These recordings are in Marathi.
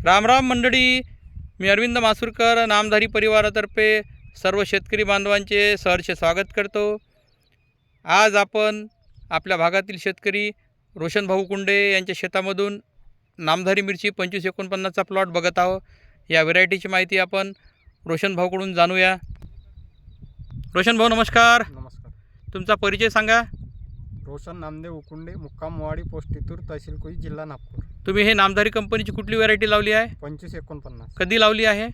राम राम मंडळी, मी अरविंद मासुरकर नामधारी परिवारातर्फे सर्व शेतकरी बांधवांचे सहर्ष स्वागत करतो। आज आपण आपल्या भागातील शेतकरी रोशन भाऊ कुंडे यांच्या शेतामधून नामधारी मिरची 2549चा प्लॉट बघत आहोत। या व्हरायटीची माहिती आपण रोशन भाऊकडून जाणूया। रोशन भाऊ नमस्कार। नमस्कार। तुमचा परिचय सांगा। रोशन नामदेव उकुंडे, मुक्काम मोवाडी, पोस्ट इतूर, तहसील कोई, जिल्हा नागपूर। तुम्ही हे नामधारी कंपनीची कुठली व्हरायटी लावली आहे? 2549। कधी लावली आहे?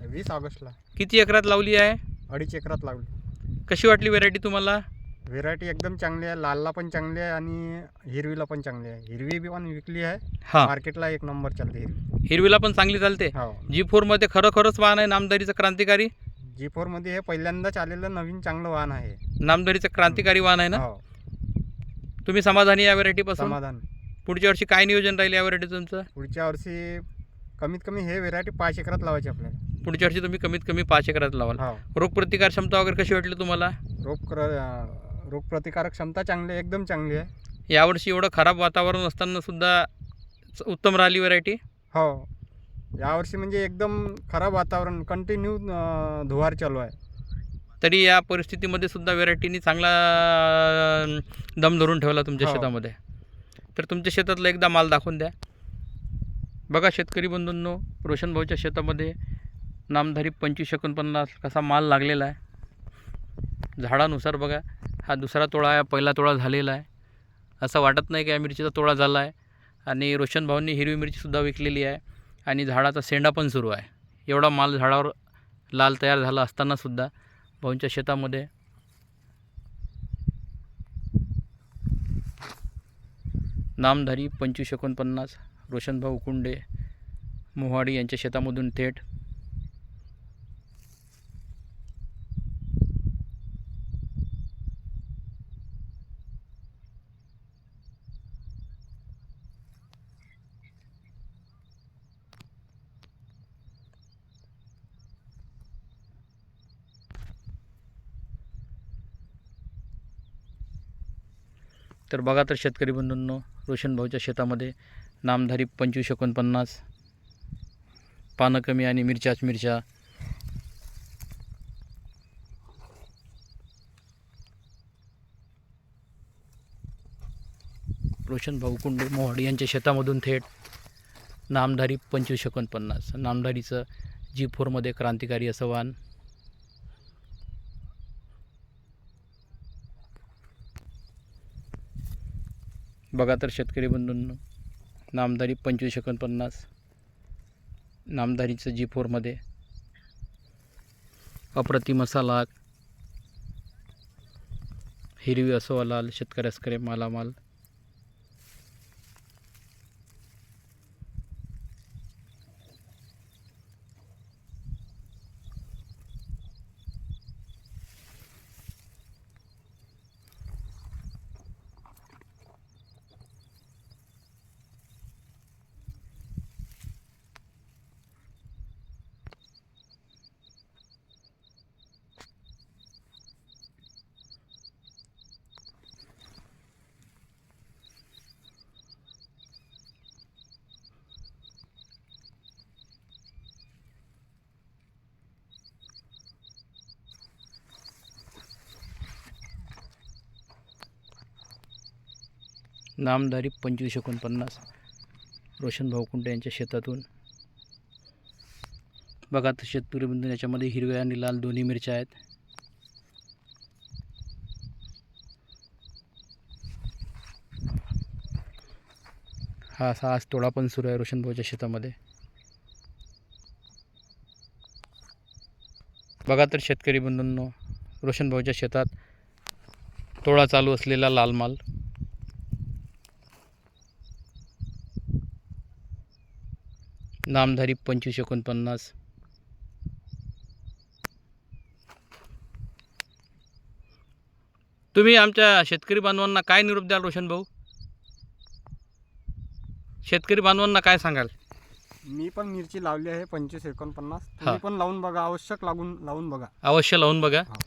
20 ऑगस्टला। किती एकरात लावली आहे? 2.5 एकरात लावली। कशी वाटली व्हरायटी तुम्हाला? व्हेरायटी एकदम चांगली आहे, लालला पण चांगली आहे आणि हिरवीला पण चांगली आहे। हिरवी बी पण विकली आहे, हां, मार्केटला 1 नंबर चालते हिरवी। हिरवीला पण चांगली चालते। हो, G4 मध्ये खरोखरच वाहन आहे नामधारीचं क्रांतिकारी। G4 मध्ये हे पहिल्यांदाच आलेलं नवीन चांगलं वाहन आहे। नामधारीचं क्रांतिकारी वाहन आहे ना। हो, तुम्ही समाधानी या व्हरायटीपासून? समाधान। पुढच्या वर्षी काय नियोजन राहील या व्हरायटीचं तुमचं? पुढच्या वर्षी कमीत कमी हे व्हेरायटी 5 एकरात लावायची आपल्याला। पुढच्या वर्षी तुम्ही कमीत कमी 5 एकरात लावाल। हो, रोगप्रतिकार क्षमता वगैरे कशी वाटली तुम्हाला? रोगप्रतिकारक क्षमता चांगली आहे, एकदम चांगली आहे। यावर्षी एवढं खराब वातावरण असताना सुद्धा उत्तम राहिली व्हरायटी। हो, यावर्षी म्हणजे एकदम खराब वातावरण, कंटिन्यू धुवार चालू आहे, तरी या परिस्थितीमध्ये सुद्धा व्हरायटीनी चांगला दम धरून ठेवला तुमच्या हो. शेतामध्ये। तर तुमच्या शेतातला एकदा माल दाखवून द्या। बघा शेतकरी बंधूंनो, रोशन भाऊच्या शेतामध्ये नामधारी 2549 कसा माल लागलेला आहे। झाडानुसार बघा, हा दुसरा तोळा आहे, पहिला तोळा झालेला आहे। असं वाटत नाही की या मिरचीचा तोळा झाला आहे। आणि रोशन भाऊंनी हिरवी मिरचीसुद्धा विकलेली आहे आणि झाडाचा शेंडा पण सुरू आहे। एवढा माल झाडावर लाल तयार झाला असतानासुद्धा भाऊंच्या शेतामध्ये नामधारी 2549 रोशन भाऊ कुंडे मोहाडी यांच्या शेतामधून थेट तर बघा, तर शेतकरी बंधूंनो, रोशन भाऊच्या शेतामध्ये नामधारी 2549 पानं कमी आणि मिरच्याच मिरच्या। रोशन भाऊ कुंडे मोहाडी यांच्या शेतामधून थेट नामधारी 2549 नामधारीचं G4 मध्ये क्रांतिकारी असं वाहन। बघा तर शेतकरी बंधूंनो, नामधारी 2549 नामधारीचं G4 मध्ये अप्रतिम असा लाग, हिरवी असो लाल, शेतकऱ्यास करे मालामाल। नामधारी 2549 रोशन भाऊ कुंडे यांच्या शेतातून बघा तर शेतकरी बंधू, याच्यामध्ये हिरव्या आणि लाल दोन्ही मिरच्या आहेत। हा असा आज तोडा पण सुरू आहे रोशन भाऊच्या शेतामध्ये। बघा तर शेतकरी बंधूंनो, रोशन भाऊच्या शेतात तोडा चालू असलेला लाल माल। नामधारी 2549 तुम्ही आमच्या शेतकरी बांधवांना काय निरोप द्याल रोशन भाऊ? शेतकरी बांधवांना काय सांगाल? मी पण मिरची लावली आहे 2549। तुम्ही पण लावून बघा, आवश्यक लावून बघा, अवश्य लावून बघा। हा.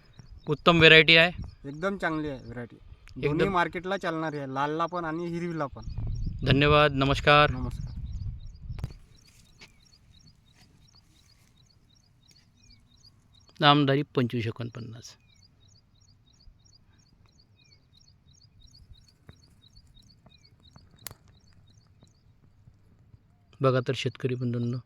उत्तम व्हेरायटी आहे, एकदम चांगली आहे व्हेरायटी। दोन्ही मार्केटला चालणार आहे, लालला पण आणि हिरवीला पण। धन्यवाद, नमस्कार। नमस्कार। नामधारी 2549. बघा तर शेतकरी बंधूंनो,